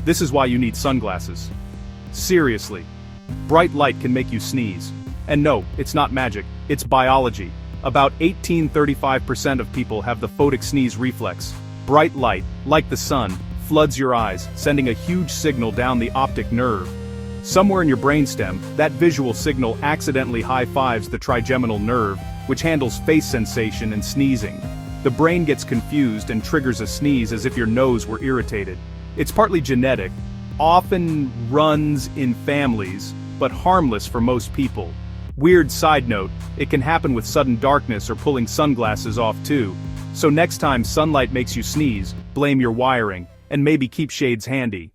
This is why you need sunglasses. Seriously. Bright light can make you sneeze. And no, it's not magic, it's biology. About 18–35% of people have the photic sneeze reflex. Bright light, like the sun, floods your eyes, sending a huge signal down the optic nerve. Somewhere in your brainstem, that visual signal accidentally high-fives the trigeminal nerve, which handles face sensation and sneezing. The brain gets confused and triggers a sneeze as if your nose were irritated. It's partly genetic, often runs in families, but harmless for most people. Weird side note, it can happen with sudden darkness or pulling sunglasses off too. So next time sunlight makes you sneeze, blame your wiring, and maybe keep shades handy.